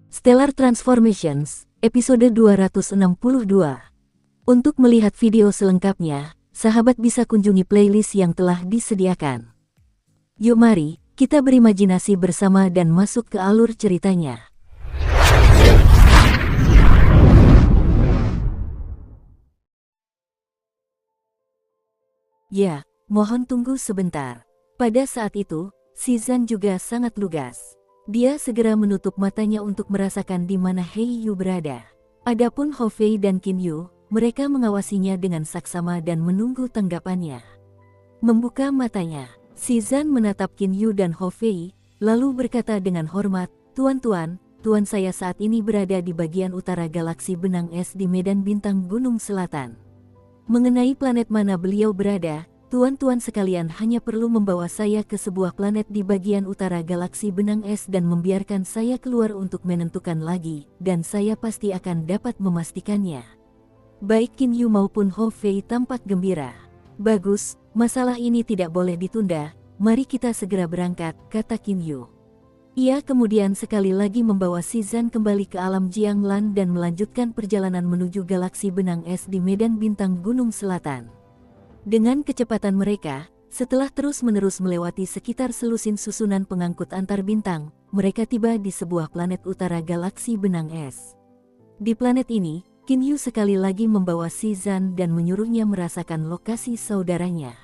Stellar Transformations, episode 262. Untuk melihat video selengkapnya, sahabat bisa kunjungi playlist yang telah disediakan. Yuk mari, kita berimajinasi bersama dan masuk ke alur ceritanya. Ya, mohon tunggu sebentar. Pada saat itu, Shizan juga sangat lugas. Dia segera menutup matanya untuk merasakan di mana Hei Yu berada. Adapun Ho Fei dan Qin Yu, mereka mengawasinya dengan saksama dan menunggu tanggapannya. Membuka matanya, Shizan menatap Qin Yu dan Ho Fei, lalu berkata dengan hormat, "Tuan-tuan, tuan saya saat ini berada di bagian utara galaksi benang es di medan bintang Gunung Selatan. Mengenai planet mana beliau berada, tuan-tuan sekalian hanya perlu membawa saya ke sebuah planet di bagian utara galaksi benang es dan membiarkan saya keluar untuk menentukan lagi, dan saya pasti akan dapat memastikannya." Baik Qin Yu maupun Ho Fei tampak gembira. "Bagus, masalah ini tidak boleh ditunda, mari kita segera berangkat," kata Qin Yu. Ia kemudian sekali lagi membawa Shizan kembali ke alam Jianglan dan melanjutkan perjalanan menuju galaksi benang es di medan bintang Gunung Selatan. Dengan kecepatan mereka, setelah terus-menerus melewati sekitar selusin susunan pengangkut antar bintang, mereka tiba di sebuah planet utara galaksi benang es. Di planet ini, Qin Yu sekali lagi membawa Shizan dan menyuruhnya merasakan lokasi saudaranya.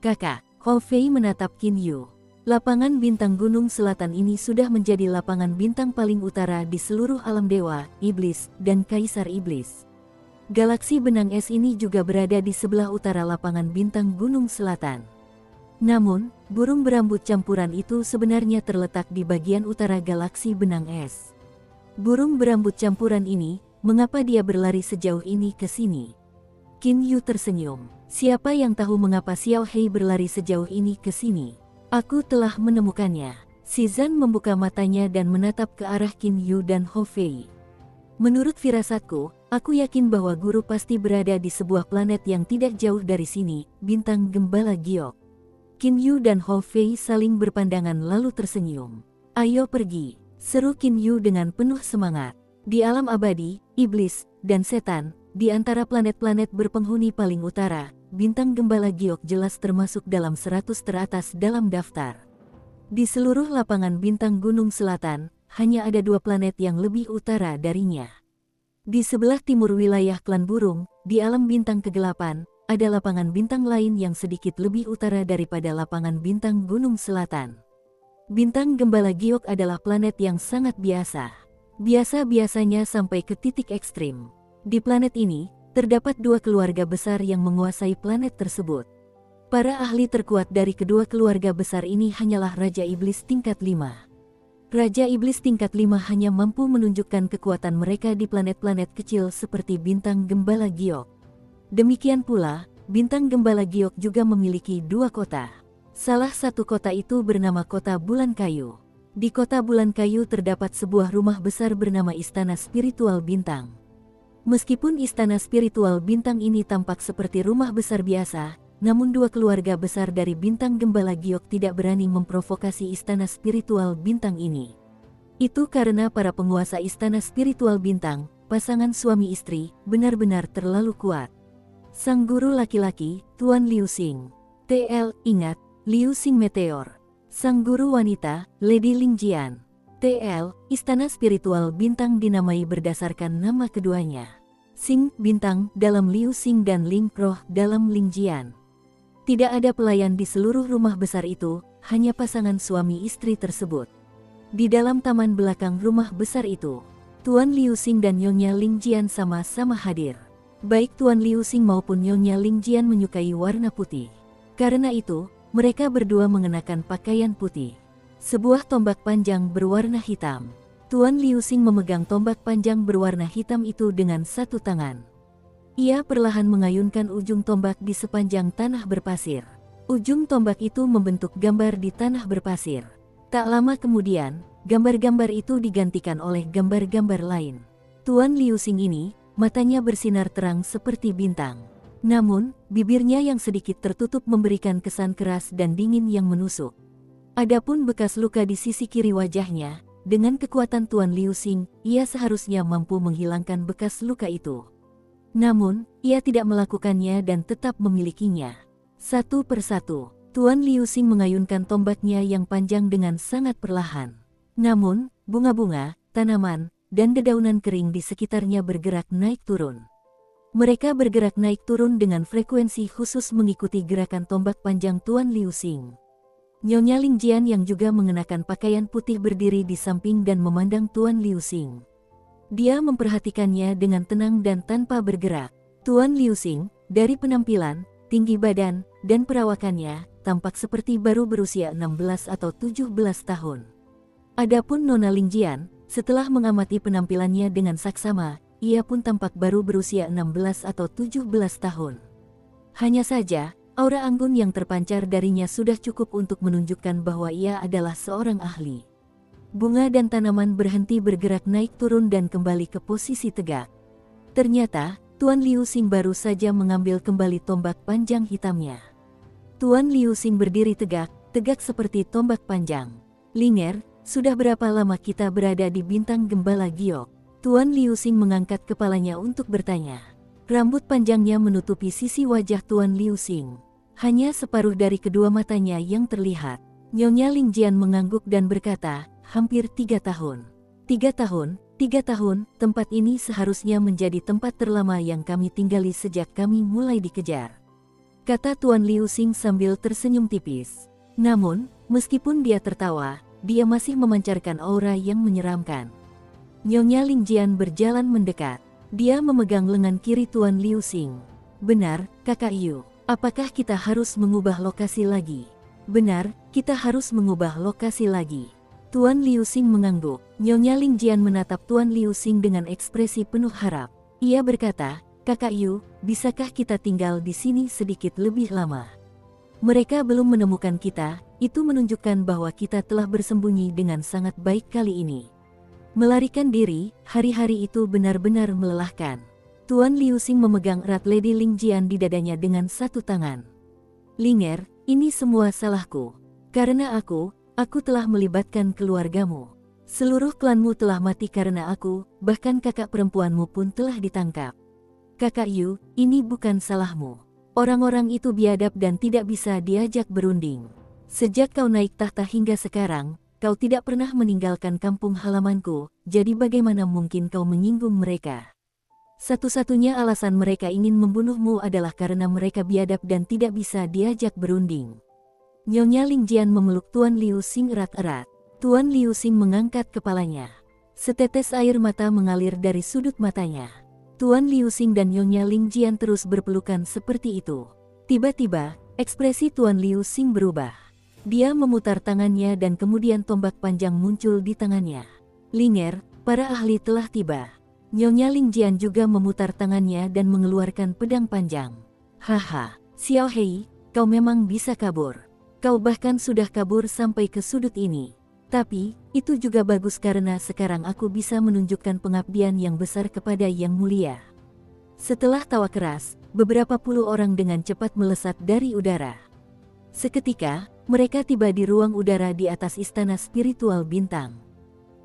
"Kakak," Ho Fei menatap Qin Yu. "Lapangan bintang Gunung Selatan ini sudah menjadi lapangan bintang paling utara di seluruh alam dewa, iblis, dan kaisar iblis. Galaksi benang es ini juga berada di sebelah utara lapangan bintang Gunung Selatan. Namun, burung berambut campuran itu sebenarnya terletak di bagian utara galaksi benang es. Burung berambut campuran ini, mengapa dia berlari sejauh ini ke sini?" Qin Yu tersenyum. "Siapa yang tahu mengapa Xiao Hei berlari sejauh ini ke sini? Aku telah menemukannya." Shizan membuka matanya dan menatap ke arah Qin Yu dan Ho Fei. "Menurut firasatku, aku yakin bahwa guru pasti berada di sebuah planet yang tidak jauh dari sini, bintang Gembala Giok." Qin Yu dan Ho Fei saling berpandangan lalu tersenyum. "Ayo pergi," seru Qin Yu dengan penuh semangat. Di alam abadi, iblis, dan setan, di antara planet-planet berpenghuni paling utara, bintang Gembala Giok jelas termasuk dalam 100 teratas dalam daftar. Di seluruh lapangan bintang Gunung Selatan, hanya ada 2 planet yang lebih utara darinya. Di sebelah timur wilayah klan burung, di alam bintang kegelapan, ada lapangan bintang lain yang sedikit lebih utara daripada lapangan bintang Gunung Selatan. Bintang Gembala Giok adalah planet yang sangat biasa. Biasa-biasanya sampai ke titik ekstrim. Di planet ini, terdapat 2 keluarga besar yang menguasai planet tersebut. Para ahli terkuat dari kedua keluarga besar ini hanyalah Raja Iblis tingkat 5. Raja Iblis tingkat 5 hanya mampu menunjukkan kekuatan mereka di planet-planet kecil seperti bintang Gembala Giok. Demikian pula, bintang Gembala Giok juga memiliki 2 kota. Salah satu kota itu bernama Kota Bulan Kayu. Di Kota Bulan Kayu terdapat sebuah rumah besar bernama Istana Spiritual Bintang. Meskipun Istana Spiritual Bintang ini tampak seperti rumah besar biasa, namun 2 keluarga besar dari bintang Gembala Giok tidak berani memprovokasi Istana Spiritual Bintang ini. Itu karena para penguasa Istana Spiritual Bintang, pasangan suami istri, benar-benar terlalu kuat. Sang guru laki-laki, Tuan Liu Xing. TL, ingat, Liu Xing Meteor. Sang guru wanita, Lady Lingjian. TL, Istana Spiritual Bintang dinamai berdasarkan nama keduanya. Xing, bintang, dalam Liu Xing dan Ling, roh, dalam Lingjian. Tidak ada pelayan di seluruh rumah besar itu, hanya pasangan suami istri tersebut. Di dalam taman belakang rumah besar itu, Tuan Liu Xing dan Nyonya Lingjian sama-sama hadir. Baik Tuan Liu Xing maupun Nyonya Lingjian menyukai warna putih. Karena itu, mereka berdua mengenakan pakaian putih. Sebuah tombak panjang berwarna hitam. Tuan Liu Xing memegang tombak panjang berwarna hitam itu dengan satu tangan. Ia perlahan mengayunkan ujung tombak di sepanjang tanah berpasir. Ujung tombak itu membentuk gambar di tanah berpasir. Tak lama kemudian, gambar-gambar itu digantikan oleh gambar-gambar lain. Tuan Liu Xing ini, matanya bersinar terang seperti bintang. Namun, bibirnya yang sedikit tertutup memberikan kesan keras dan dingin yang menusuk. Adapun bekas luka di sisi kiri wajahnya, dengan kekuatan Tuan Liu Xing, ia seharusnya mampu menghilangkan bekas luka itu. Namun, ia tidak melakukannya dan tetap memilikinya. Satu persatu, Tuan Liu Xing mengayunkan tombaknya yang panjang dengan sangat perlahan. Namun, bunga-bunga, tanaman, dan dedaunan kering di sekitarnya bergerak naik turun. Mereka bergerak naik turun dengan frekuensi khusus mengikuti gerakan tombak panjang Tuan Liu Xing. Nyonya Ling Jian yang juga mengenakan pakaian putih berdiri di samping dan memandang Tuan Liu Xing. Dia memperhatikannya dengan tenang dan tanpa bergerak. Tuan Liu Xing, dari penampilan, tinggi badan, dan perawakannya, tampak seperti baru berusia 16 atau 17 tahun. Adapun Nona Ling Jian, setelah mengamati penampilannya dengan saksama, ia pun tampak baru berusia 16 atau 17 tahun. Hanya saja, aura anggun yang terpancar darinya sudah cukup untuk menunjukkan bahwa ia adalah seorang ahli. Bunga dan tanaman berhenti bergerak naik turun dan kembali ke posisi tegak. Ternyata, Tuan Liu Xing baru saja mengambil kembali tombak panjang hitamnya. Tuan Liu Xing berdiri tegak, tegak seperti tombak panjang. Linger, sudah berapa lama kita berada di bintang gembala giok? Tuan Liu Xing mengangkat kepalanya untuk bertanya. Rambut panjangnya menutupi sisi wajah Tuan Liu Xing. Hanya separuh dari kedua matanya yang terlihat. Nyonya Ling Jian mengangguk dan berkata, hampir 3 tahun. 3 tahun, 3 tahun, tempat ini seharusnya menjadi tempat terlama yang kami tinggali sejak kami mulai dikejar. Kata Tuan Liu Xing sambil tersenyum tipis. Namun, meskipun dia tertawa, dia masih memancarkan aura yang menyeramkan. Nyonya Ling Jian berjalan mendekat. Dia memegang lengan kiri Tuan Liu Xing. Benar, Kakak Yu. Apakah kita harus mengubah lokasi lagi? Benar, kita harus mengubah lokasi lagi. Tuan Liu Xing mengangguk. Nyonya Ling Jian menatap Tuan Liu Xing dengan ekspresi penuh harap. Ia berkata, Kakak Yu, bisakah kita tinggal di sini sedikit lebih lama? Mereka belum menemukan kita, itu menunjukkan bahwa kita telah bersembunyi dengan sangat baik kali ini. Melarikan diri, hari-hari itu benar-benar melelahkan. Tuan Liu Xing memegang erat Lady Ling Jian di dadanya dengan satu tangan. Linger, ini semua salahku. Karena aku telah melibatkan keluargamu. Seluruh klanmu telah mati karena aku, bahkan kakak perempuanmu pun telah ditangkap. Kakak Yu, ini bukan salahmu. Orang-orang itu biadab dan tidak bisa diajak berunding. Sejak kau naik tahta hingga sekarang, kau tidak pernah meninggalkan kampung halamanku, jadi bagaimana mungkin kau menyinggung mereka? Satu-satunya alasan mereka ingin membunuhmu adalah karena mereka biadab dan tidak bisa diajak berunding. Nyonya Ling Jian memeluk Tuan Liu Xing erat-erat. Tuan Liu Xing mengangkat kepalanya. Setetes air mata mengalir dari sudut matanya. Tuan Liu Xing dan Nyonya Ling Jian terus berpelukan seperti itu. Tiba-tiba, ekspresi Tuan Liu Xing berubah. Dia memutar tangannya dan kemudian tombak panjang muncul di tangannya. Linger, para ahli telah tiba. Nyonya Ling Jian juga memutar tangannya dan mengeluarkan pedang panjang. Haha, Xiao Hei, kau memang bisa kabur. Kau bahkan sudah kabur sampai ke sudut ini. Tapi, itu juga bagus karena sekarang aku bisa menunjukkan pengabdian yang besar kepada Yang Mulia. Setelah tawa keras, beberapa puluh orang dengan cepat melesat dari udara. Seketika, mereka tiba di ruang udara di atas istana spiritual bintang.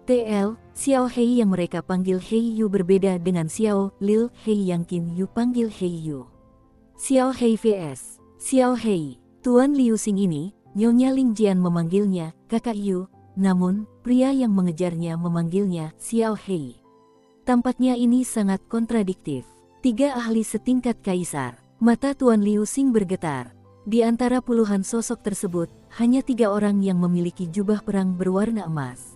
TL, Xiao Hei yang mereka panggil Hei Yu berbeda dengan Xiao Lil Hei yang Qin Yu panggil Hei Yu. Xiao Hei vs Xiao Hei. Tuan Liu Xing ini, Nyonya Ling Jian memanggilnya Kakak Yu, namun pria yang mengejarnya memanggilnya Xiao Hei. Tampaknya ini sangat kontradiktif. 3 ahli setingkat kaisar. Mata Tuan Liu Xing bergetar. Di antara puluhan sosok tersebut, hanya 3 orang yang memiliki jubah perang berwarna emas.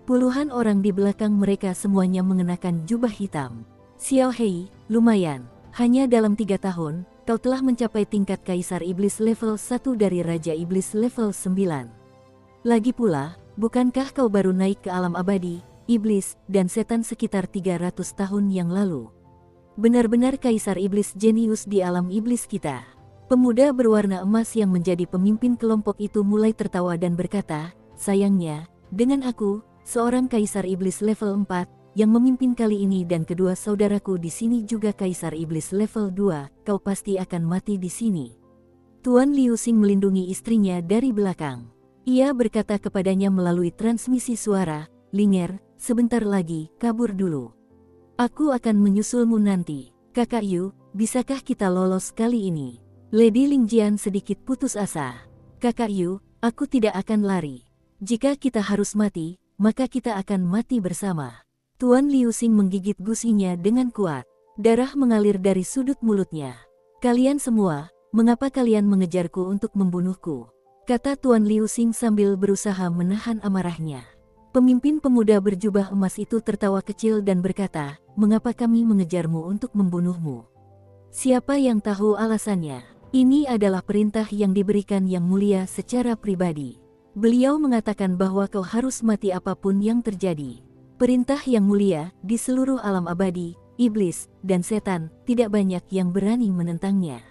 Puluhan orang di belakang mereka semuanya mengenakan jubah hitam. Xiao Hei, lumayan. Hanya dalam 3 tahun, kau telah mencapai tingkat Kaisar Iblis level 1 dari Raja Iblis level 9. Lagi pula, bukankah kau baru naik ke alam abadi, iblis, dan setan sekitar 300 tahun yang lalu? Benar-benar Kaisar Iblis jenius di alam iblis kita. Pemuda berwarna emas yang menjadi pemimpin kelompok itu mulai tertawa dan berkata, sayangnya, dengan aku, seorang Kaisar Iblis level 4, yang memimpin kali ini dan kedua saudaraku di sini juga Kaisar Iblis level 2, kau pasti akan mati di sini. Tuan Liu Xing melindungi istrinya dari belakang. Ia berkata kepadanya melalui transmisi suara, Linger, sebentar lagi, kabur dulu. Aku akan menyusulmu nanti. Kakak Yu, bisakah kita lolos kali ini? Lady Lingjian sedikit putus asa. Kakak Yu, aku tidak akan lari. Jika kita harus mati, maka kita akan mati bersama. Tuan Liu Xing menggigit gusinya dengan kuat. Darah mengalir dari sudut mulutnya. Kalian semua, mengapa kalian mengejarku untuk membunuhku? Kata Tuan Liu Xing sambil berusaha menahan amarahnya. Pemimpin pemuda berjubah emas itu tertawa kecil dan berkata, mengapa kami mengejarmu untuk membunuhmu? Siapa yang tahu alasannya? Ini adalah perintah yang diberikan Yang Mulia secara pribadi. Beliau mengatakan bahwa kau harus mati apapun yang terjadi. Perintah Yang Mulia, di seluruh alam abadi, iblis, dan setan, tidak banyak yang berani menentangnya.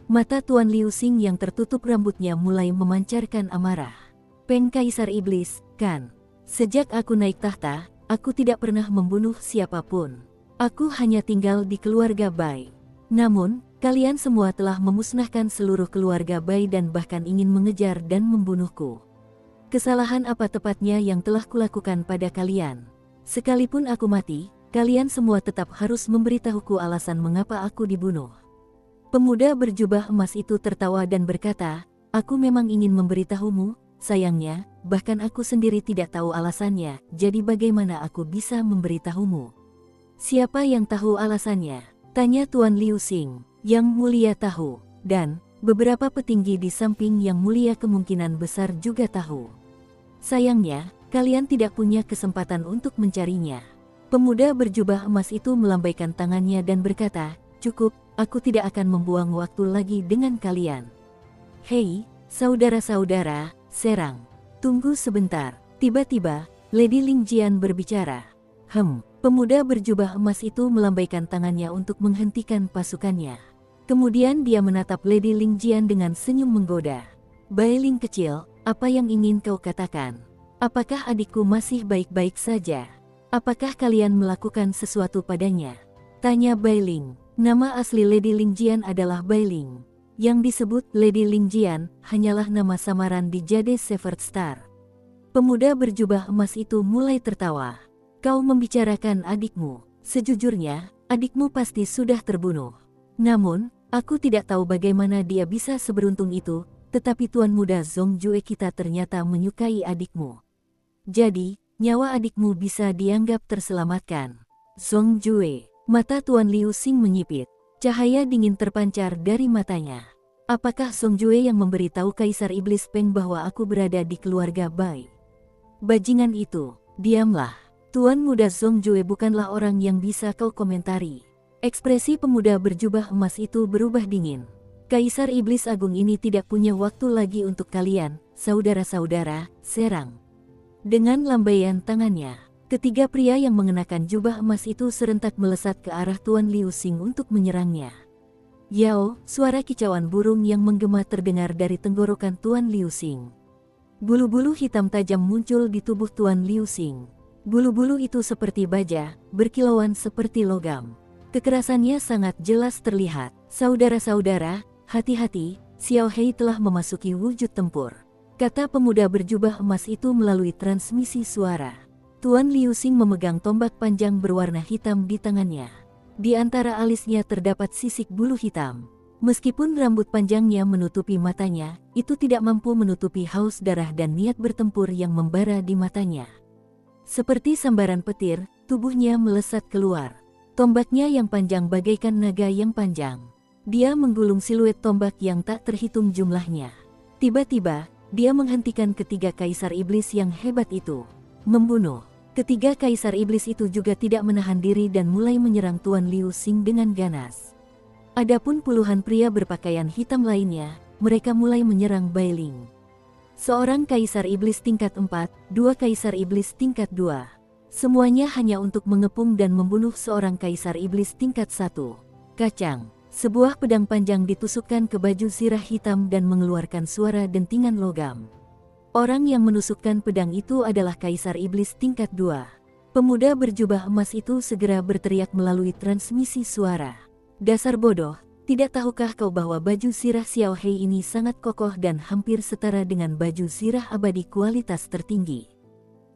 Mata Tuan Liu Xing yang tertutup rambutnya mulai memancarkan amarah. Peng Kaisar Iblis, kan? Sejak aku naik tahta, aku tidak pernah membunuh siapapun. Aku hanya tinggal di keluarga Bai. Namun, kalian semua telah memusnahkan seluruh keluarga Bai dan bahkan ingin mengejar dan membunuhku. Kesalahan apa tepatnya yang telah kulakukan pada kalian? Sekalipun aku mati, kalian semua tetap harus memberitahuku alasan mengapa aku dibunuh. Pemuda berjubah emas itu tertawa dan berkata, aku memang ingin memberitahumu, sayangnya, bahkan aku sendiri tidak tahu alasannya, jadi bagaimana aku bisa memberitahumu? Siapa yang tahu alasannya? Tanya Tuan Liu Xing. Yang Mulia tahu, dan beberapa petinggi di samping Yang Mulia kemungkinan besar juga tahu. Sayangnya, kalian tidak punya kesempatan untuk mencarinya. Pemuda berjubah emas itu melambaikan tangannya dan berkata, cukup, aku tidak akan membuang waktu lagi dengan kalian. Hei, saudara-saudara, serang. Tunggu sebentar. Tiba-tiba, Lady Lingjian berbicara. Pemuda berjubah emas itu melambaikan tangannya untuk menghentikan pasukannya. Kemudian dia menatap Lady Lingjian dengan senyum menggoda. Bai Ling kecil, apa yang ingin kau katakan? Apakah adikku masih baik-baik saja? Apakah kalian melakukan sesuatu padanya? Tanya Bai Ling. Nama asli Lady Lingjian adalah Bai Ling. Yang disebut Lady Lingjian hanyalah nama samaran di Jade Severed Star. Pemuda berjubah emas itu mulai tertawa. Kau membicarakan adikmu. Sejujurnya, adikmu pasti sudah terbunuh. Namun, aku tidak tahu bagaimana dia bisa seberuntung itu, tetapi Tuan Muda Zhong Jue kita ternyata menyukai adikmu. Jadi, nyawa adikmu bisa dianggap terselamatkan. Zhong Jue. Mata Tuan Liu Xing menyipit. Cahaya dingin terpancar dari matanya. Apakah Zhong Jue yang memberitahu Kaisar Iblis Peng bahwa aku berada di keluarga Bai? Bajingan itu, diamlah. Tuan Muda Zhong Jue bukanlah orang yang bisa kau komentari. Ekspresi pemuda berjubah emas itu berubah dingin. Kaisar Iblis Agung ini tidak punya waktu lagi untuk kalian, saudara-saudara, serang. Dengan lambaian tangannya, ketiga pria yang mengenakan jubah emas itu serentak melesat ke arah Tuan Liu Xing untuk menyerangnya. Yao, suara kicauan burung yang menggema terdengar dari tenggorokan Tuan Liu Xing. Bulu-bulu hitam tajam muncul di tubuh Tuan Liu Xing. Bulu-bulu itu seperti baja, berkilauan seperti logam. Kekerasannya sangat jelas terlihat. Saudara-saudara, hati-hati, Xiao Hei telah memasuki wujud tempur. Kata pemuda berjubah emas itu melalui transmisi suara. Tuan Liu Xing memegang tombak panjang berwarna hitam di tangannya. Di antara alisnya terdapat sisik bulu hitam. Meskipun rambut panjangnya menutupi matanya, itu tidak mampu menutupi haus darah dan niat bertempur yang membara di matanya. Seperti sambaran petir, tubuhnya melesat keluar. Tombaknya yang panjang bagaikan naga yang panjang. Dia menggulung siluet tombak yang tak terhitung jumlahnya. Tiba-tiba, dia menghentikan ketiga kaisar iblis yang hebat itu. Membunuh. Ketiga kaisar iblis itu juga tidak menahan diri dan mulai menyerang Tuan Liu Xing dengan ganas. Adapun puluhan pria berpakaian hitam lainnya, mereka mulai menyerang Bai Ling. Seorang kaisar iblis tingkat 4, dua kaisar iblis tingkat 2. Semuanya hanya untuk mengepung dan membunuh seorang kaisar iblis tingkat 1. Kacang. Sebuah pedang panjang ditusukkan ke baju zirah hitam dan mengeluarkan suara dentingan logam. Orang yang menusukkan pedang itu adalah kaisar iblis tingkat 2. Pemuda berjubah emas itu segera berteriak melalui transmisi suara. Dasar bodoh, tidak tahukah kau bahwa baju zirah Xiao Hei ini sangat kokoh dan hampir setara dengan baju zirah abadi kualitas tertinggi?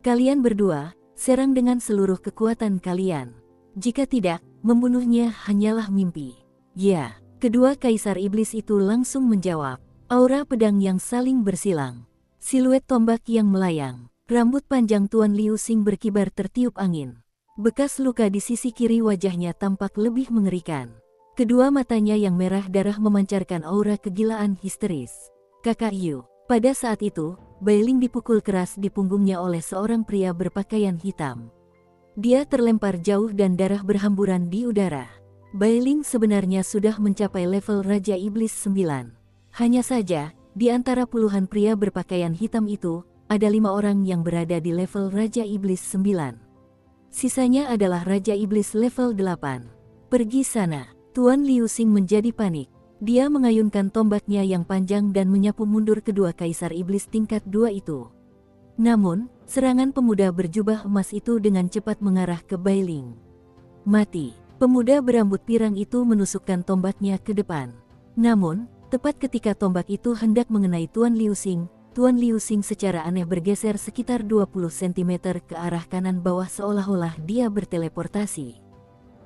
Kalian berdua, serang dengan seluruh kekuatan kalian. Jika tidak, membunuhnya hanyalah mimpi. Ya, kedua kaisar iblis itu langsung menjawab. Aura pedang yang saling bersilang. Siluet tombak yang melayang. Rambut panjang Tuan Liu Xing berkibar tertiup angin. Bekas luka di sisi kiri wajahnya tampak lebih mengerikan. Kedua matanya yang merah darah memancarkan aura kegilaan histeris. Kakak Yu. Pada saat itu, Bailing dipukul keras di punggungnya oleh seorang pria berpakaian hitam. Dia terlempar jauh dan darah berhamburan di udara. Bailing sebenarnya sudah mencapai level Raja Iblis 9. Hanya saja, di antara puluhan pria berpakaian hitam itu, ada 5 orang yang berada di level Raja Iblis 9. Sisanya adalah Raja Iblis level 8. Pergi sana. Tuan Liu Xing menjadi panik. Dia mengayunkan tombaknya yang panjang dan menyapu mundur kedua kaisar iblis tingkat 2 itu. Namun, serangan pemuda berjubah emas itu dengan cepat mengarah ke Bailing. Mati. Pemuda berambut pirang itu menusukkan tombaknya ke depan. Namun, tepat ketika tombak itu hendak mengenai Tuan Liu Xing secara aneh bergeser sekitar 20 cm ke arah kanan bawah seolah-olah dia berteleportasi.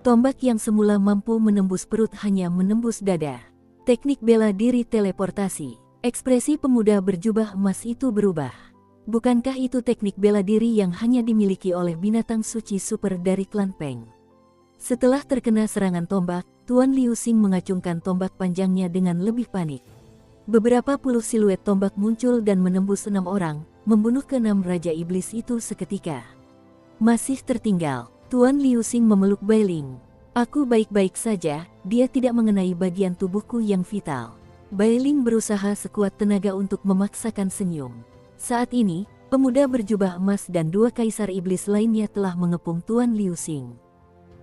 Tombak yang semula mampu menembus perut hanya menembus dada. Teknik bela diri teleportasi. Ekspresi pemuda berjubah emas itu berubah. Bukankah itu teknik bela diri yang hanya dimiliki oleh binatang suci super dari klan Peng? Setelah terkena serangan tombak, Tuan Liu Xing mengacungkan tombak panjangnya dengan lebih panik. Beberapa puluh siluet tombak muncul dan menembus 6 orang, membunuh ke-6 Raja Iblis itu seketika. Masih tertinggal. Tuan Liu Xing memeluk Bailing. Aku baik-baik saja, dia tidak mengenai bagian tubuhku yang vital. Bailing berusaha sekuat tenaga untuk memaksakan senyum. Saat ini, pemuda berjubah emas dan 2 kaisar iblis lainnya telah mengepung Tuan Liu Xing.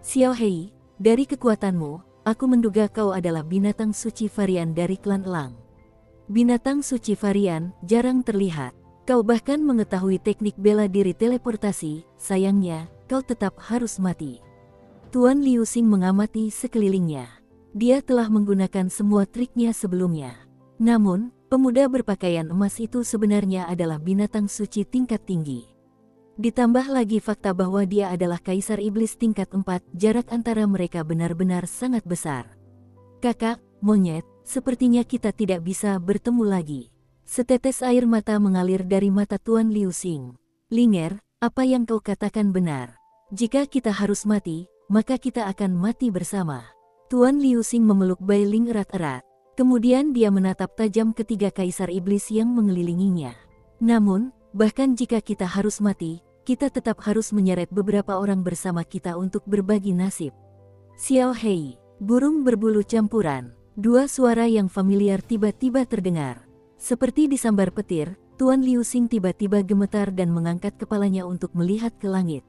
Xiao Hei, dari kekuatanmu, aku menduga kau adalah binatang suci varian dari klan Elang. Binatang suci varian jarang terlihat. Kau bahkan mengetahui teknik bela diri teleportasi, sayangnya, kau tetap harus mati. Tuan Liu Xing mengamati sekelilingnya. Dia telah menggunakan semua triknya sebelumnya. Namun, pemuda berpakaian emas itu sebenarnya adalah binatang suci tingkat tinggi. Ditambah lagi fakta bahwa dia adalah kaisar iblis tingkat 4, jarak antara mereka benar-benar sangat besar. Kakak, monyet, sepertinya kita tidak bisa bertemu lagi. Setetes air mata mengalir dari mata Tuan Liu Xing. Linger, apa yang kau katakan benar. Jika kita harus mati, maka kita akan mati bersama. Tuan Liu Xing memeluk Bailing erat-erat. Kemudian dia menatap tajam ketiga kaisar iblis yang mengelilinginya. Namun, bahkan jika kita harus mati, kita tetap harus menyeret beberapa orang bersama kita untuk berbagi nasib. Xiao Hei, burung berbulu campuran. 2 suara yang familiar tiba-tiba terdengar. Seperti disambar petir, Tuan Liu Xing tiba-tiba gemetar dan mengangkat kepalanya untuk melihat ke langit.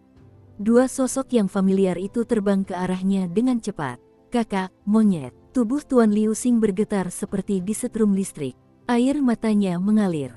2 sosok yang familiar itu terbang ke arahnya dengan cepat. Kakak, monyet. Tubuh Tuan Liu Xing bergetar seperti disetrum listrik. Air matanya mengalir.